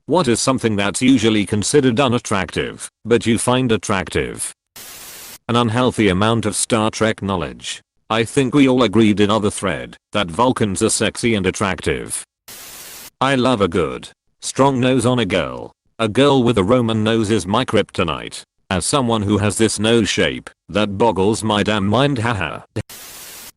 What is something that's usually considered unattractive, but you find attractive? An unhealthy amount of Star Trek knowledge. I think we all agreed in other thread that Vulcans are sexy and attractive. I love a good, strong nose on a girl. A girl with a Roman nose is my kryptonite. As someone who has this nose shape, that boggles my damn mind, haha.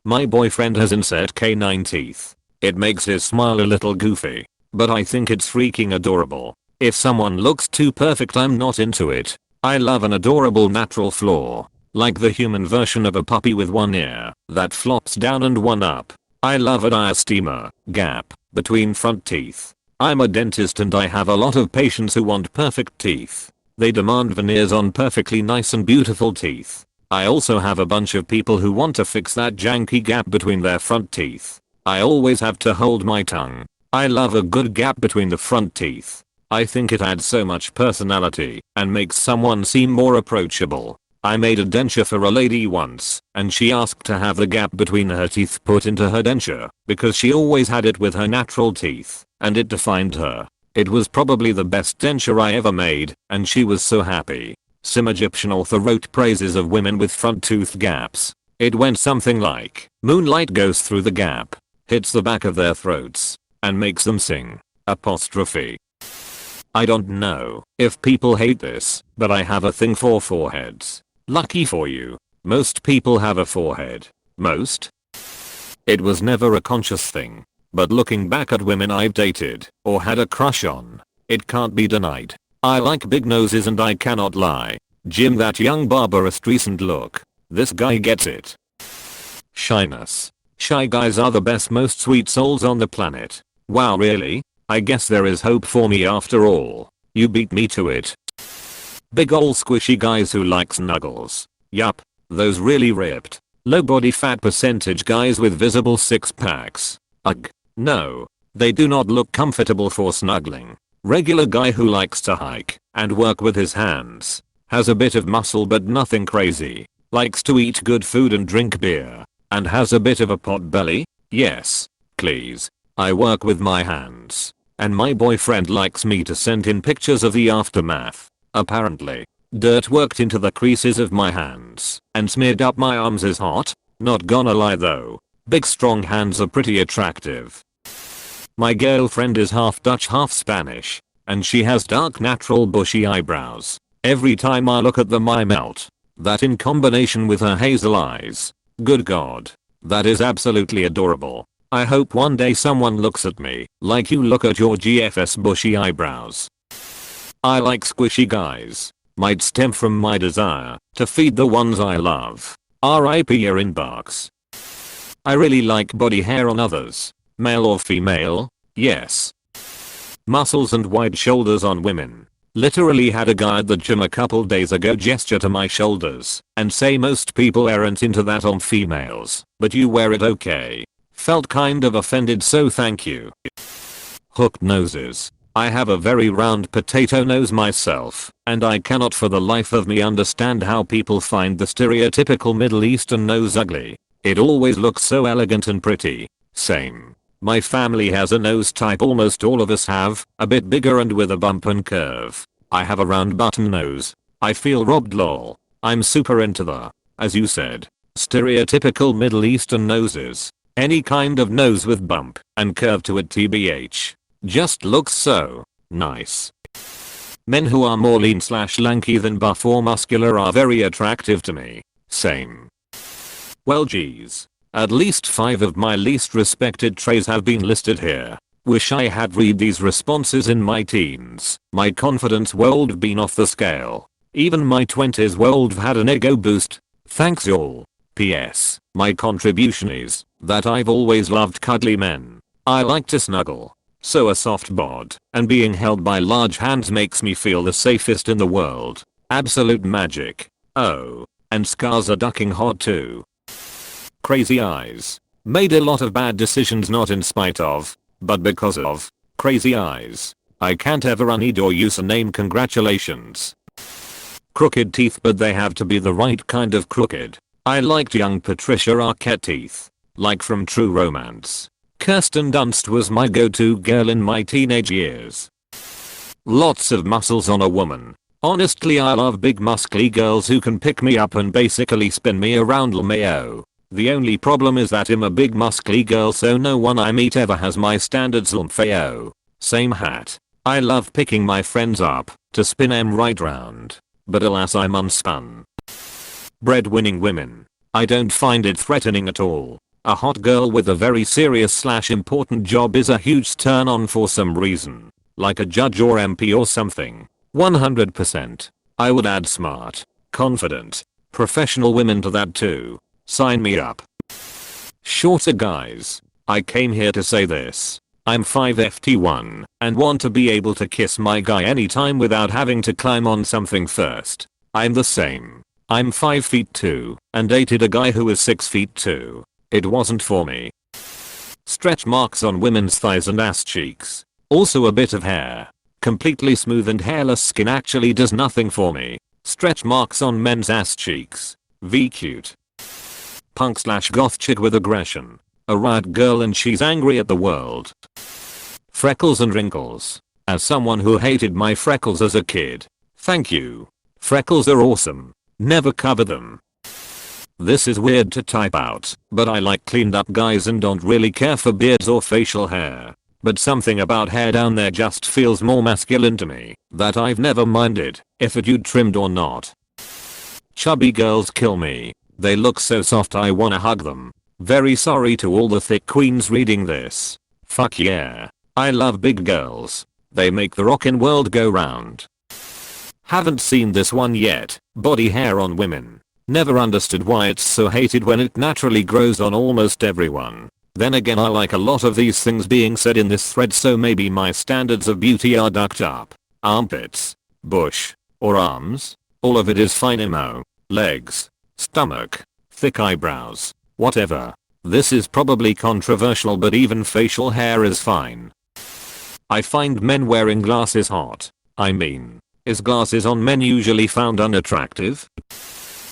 My boyfriend has inset canine teeth. It makes his smile a little goofy, but I think it's freaking adorable. If someone looks too perfect, I'm not into it. I love an adorable natural flaw, like the human version of a puppy with one ear that flops down and one up. I love a diastema, gap, between front teeth. I'm a dentist and I have a lot of patients who want perfect teeth. They demand veneers on perfectly nice and beautiful teeth. I also have a bunch of people who want to fix that janky gap between their front teeth. I always have to hold my tongue. I love a good gap between the front teeth. I think it adds so much personality and makes someone seem more approachable. I made a denture for a lady once, and she asked to have the gap between her teeth put into her denture because she always had it with her natural teeth, and it defined her. It was probably the best denture I ever made, and she was so happy. Some Egyptian author wrote praises of women with front tooth gaps. It went something like, moonlight goes through the gap, hits the back of their throats, and makes them sing. Apostrophe. I don't know if people hate this, but I have a thing for foreheads. Lucky for you. Most people have a forehead. Most? It was never a conscious thing. But looking back at women I've dated or had a crush on, it can't be denied. I like big noses and I cannot lie. Jim, that young barbarous recent look. This guy gets it. Shyness. Shy guys are the best, most sweet souls on the planet. Wow, really? I guess there is hope for me after all. You beat me to it. Big ol' squishy guys who like snuggles. Yup. Those really ripped, low body fat percentage guys with visible six packs. Ugh. No. They do not look comfortable for snuggling. Regular guy who likes to hike and work with his hands. Has a bit of muscle but nothing crazy. Likes to eat good food and drink beer. And has a bit of a pot belly? Yes. Please. I work with my hands. And my boyfriend likes me to send in pictures of the aftermath. Apparently, dirt worked into the creases of my hands and smeared up my arms is hot. Not gonna lie though. Big strong hands are pretty attractive. My girlfriend is half Dutch half Spanish, and she has dark natural bushy eyebrows. Every time I look at them I melt. That in combination with her hazel eyes. Good god. That is absolutely adorable. I hope one day someone looks at me like you look at your GFS bushy eyebrows. I like squishy guys. Might stem from my desire to feed the ones I love. RIP your inbox. I really like body hair on others. Male or female? Yes. Muscles and wide shoulders on women. Literally had a guy at the gym a couple days ago gesture to my shoulders and say most people aren't into that on females, but you wear it okay. Felt kind of offended, so thank you. Hooked noses. I have a very round potato nose myself, and I cannot for the life of me understand how people find the stereotypical Middle Eastern nose ugly. It always looks so elegant and pretty. Same. My family has a nose type almost all of us have, a bit bigger and with a bump and curve. I have a round button nose. I feel robbed lol. I'm super into the, as you said, stereotypical Middle Eastern noses. Any kind of nose with bump and curve to it tbh. Just looks so nice. Men who are more lean/lanky than buff or muscular are very attractive to me. Same. Well geez. At least 5 of my least respected traits have been listed here. Wish I had read these responses in my teens. My confidence would been off the scale. Even my 20s would had an ego boost. Thanks y'all. P.S. My contribution is that I've always loved cuddly men. I like to snuggle. So a soft bod and being held by large hands makes me feel the safest in the world. Absolute magic. Oh. And scars are ducking hot too. Crazy eyes. Made a lot of bad decisions not in spite of, but because of, crazy eyes. I can't ever unheed or use a name. Congratulations. Crooked teeth, but they have to be the right kind of crooked. I liked young Patricia Arquette teeth. Like from True Romance. Kirsten Dunst was my go-to girl in my teenage years. Lots of muscles on a woman. Honestly, I love big muscly girls who can pick me up and basically spin me around LMAO. The only problem is that I'm a big muscly girl, so no one I meet ever has my standards LMFAO. Same hat. I love picking my friends up to spin them right round. But alas, I'm unspun. Breadwinning women. I don't find it threatening at all. A hot girl with a very serious / important job is a huge turn on for some reason. Like a judge or MP or something. 100%. I would add smart, confident, professional women to that too. Sign me up. Shorter guys. I came here to say this. I'm 5'1" and want to be able to kiss my guy anytime without having to climb on something first. I'm the same. I'm 5'2" and dated a guy who was 6'2". It wasn't for me. Stretch marks on women's thighs and ass cheeks. Also a bit of hair. Completely smooth and hairless skin actually does nothing for me. Stretch marks on men's ass cheeks. V cute. Punk / goth chick with aggression. A riot girl and she's angry at the world. Freckles and wrinkles. As someone who hated my freckles as a kid. Thank you. Freckles are awesome. Never cover them. This is weird to type out, but I like cleaned up guys and don't really care for beards or facial hair. But something about hair down there just feels more masculine to me, that I've never minded if you'd trimmed or not. Chubby girls kill me. They look so soft I wanna hug them. Very sorry to all the thick queens reading this. Fuck yeah. I love big girls. They make the rockin' world go round. Haven't seen this one yet. Body hair on women. Never understood why it's so hated when it naturally grows on almost everyone. Then again, I like a lot of these things being said in this thread, so maybe my standards of beauty are ducked up. Armpits, bush, or arms. All of it is fine emo. Legs, stomach, thick eyebrows, whatever. This is probably controversial, but even facial hair is fine. I find men wearing glasses hot. I mean, is glasses on men usually found unattractive?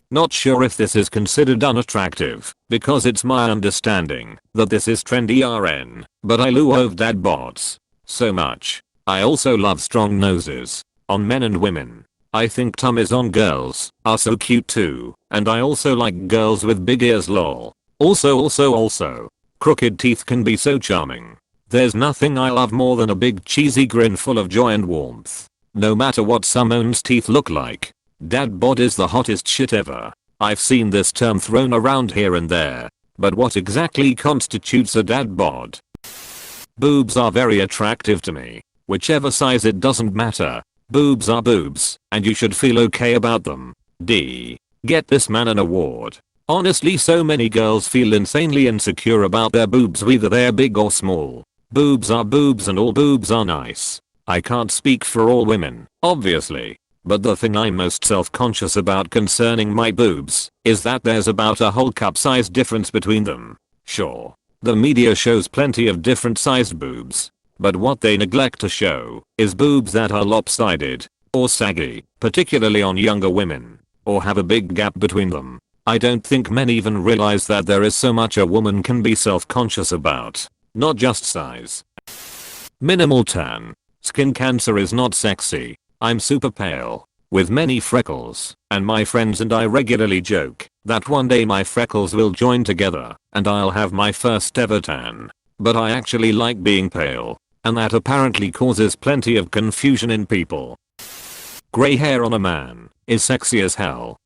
Not sure if this is considered unattractive, because it's my understanding that this is trendy RN, but I love dad bods so much. I also love strong noses on men and women. I think tummies on girls are so cute too, and I also like girls with big ears lol. Also, crooked teeth can be so charming. There's nothing I love more than a big cheesy grin full of joy and warmth. No matter what someone's teeth look like. Dad bod is the hottest shit ever. I've seen this term thrown around here and there, but what exactly constitutes a dad bod? Boobs are very attractive to me. Whichever size, it doesn't matter. Boobs are boobs, and you should feel okay about them. D. Get this man an award. Honestly, so many girls feel insanely insecure about their boobs, whether they're big or small. Boobs are boobs and all boobs are nice. I can't speak for all women, obviously. But the thing I'm most self-conscious about concerning my boobs is that there's about a whole cup size difference between them. Sure, the media shows plenty of different sized boobs, but what they neglect to show is boobs that are lopsided or saggy, particularly on younger women, or have a big gap between them. I don't think men even realize that there is so much a woman can be self-conscious about, not just size. Minimal tan. Skin cancer is not sexy. I'm super pale, with many freckles, and my friends and I regularly joke that one day my freckles will join together and I'll have my first ever tan. But I actually like being pale, and that apparently causes plenty of confusion in people. Gray hair on a man is sexy as hell.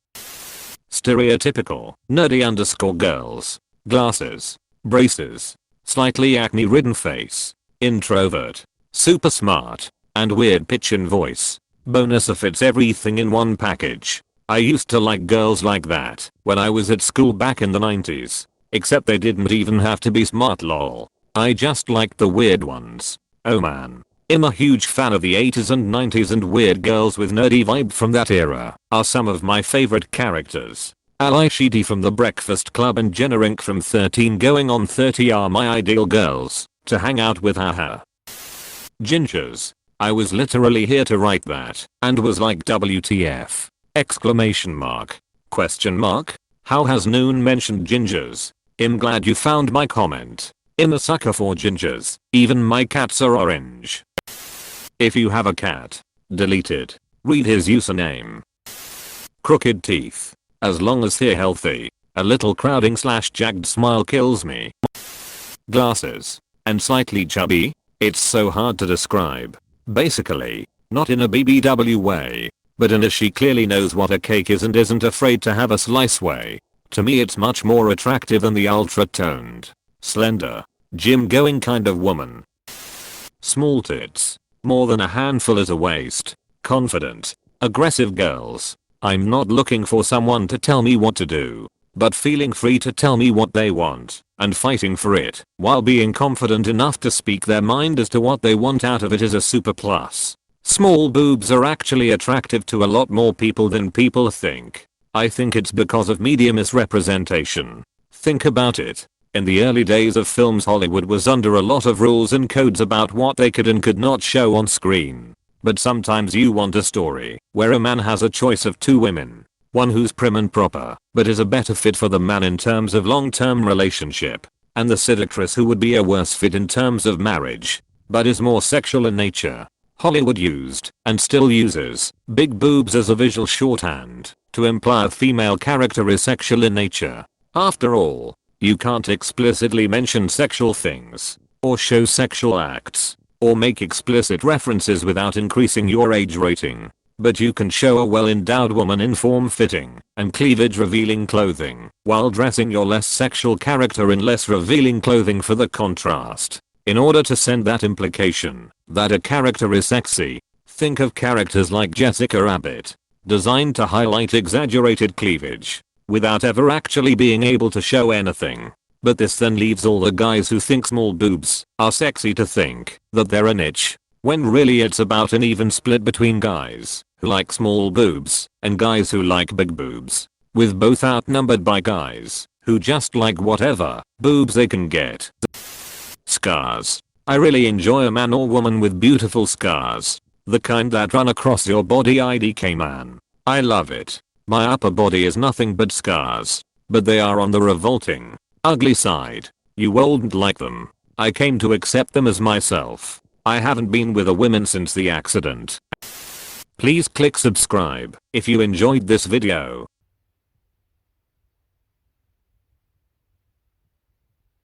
Stereotypical, nerdy girls, glasses, braces, slightly acne-ridden face, introvert, super smart, and weird pitch in voice. Bonus if it's everything in one package. I used to like girls like that when I was at school back in the 90s. Except they didn't even have to be smart lol. I just liked the weird ones. Oh man. I'm a huge fan of the 80s and 90s, and weird girls with nerdy vibe from that era are some of my favorite characters. Ali Sheedy from The Breakfast Club and Jenna Rink from 13 Going on 30 are my ideal girls to hang out with. Haha. Gingers. I was literally here to write that and was like WTF! Exclamation mark. Question mark. How has Noon mentioned gingers? I'm glad you found my comment. I'm a sucker for gingers. Even my cats are orange. If you have a cat, delete it. Read his username. Crooked teeth. As long as they're healthy. A little crowding / jagged smile kills me. Glasses. And slightly chubby? It's so hard to describe. Basically, not in a BBW way, but in a she clearly knows what a cake is and isn't afraid to have a slice way. To me it's much more attractive than the ultra-toned, slender, gym-going kind of woman. Small tits. More than a handful as a waist. Confident, aggressive girls. I'm not looking for someone to tell me what to do, but feeling free to tell me what they want, and fighting for it, while being confident enough to speak their mind as to what they want out of it is a super plus. Small boobs are actually attractive to a lot more people than people think. I think it's because of media misrepresentation. Think about it. In the early days of films, Hollywood was under a lot of rules and codes about what they could and could not show on screen. But sometimes you want a story where a man has a choice of two women. One who's prim and proper, but is a better fit for the man in terms of long-term relationship. And the seductress who would be a worse fit in terms of marriage, but is more sexual in nature. Hollywood used, and still uses, big boobs as a visual shorthand to imply a female character is sexual in nature. After all, you can't explicitly mention sexual things, or show sexual acts, or make explicit references without increasing your age rating. But you can show a well-endowed woman in form-fitting and cleavage-revealing clothing while dressing your less sexual character in less revealing clothing for the contrast. In order to send that implication that a character is sexy, think of characters like Jessica Rabbit, designed to highlight exaggerated cleavage without ever actually being able to show anything. But this then leaves all the guys who think small boobs are sexy to think that they're a niche, when really it's about an even split between guys who like small boobs and guys who like big boobs, with both outnumbered by guys who just like whatever boobs they can get. Scars. I really enjoy a man or woman with beautiful scars. The kind that run across your body. IDK man. I love it. My upper body is nothing but scars, but they are on the revolting, ugly side. You won't like them. I came to accept them as myself. I haven't been with a woman since the accident. Please click subscribe if you enjoyed this video.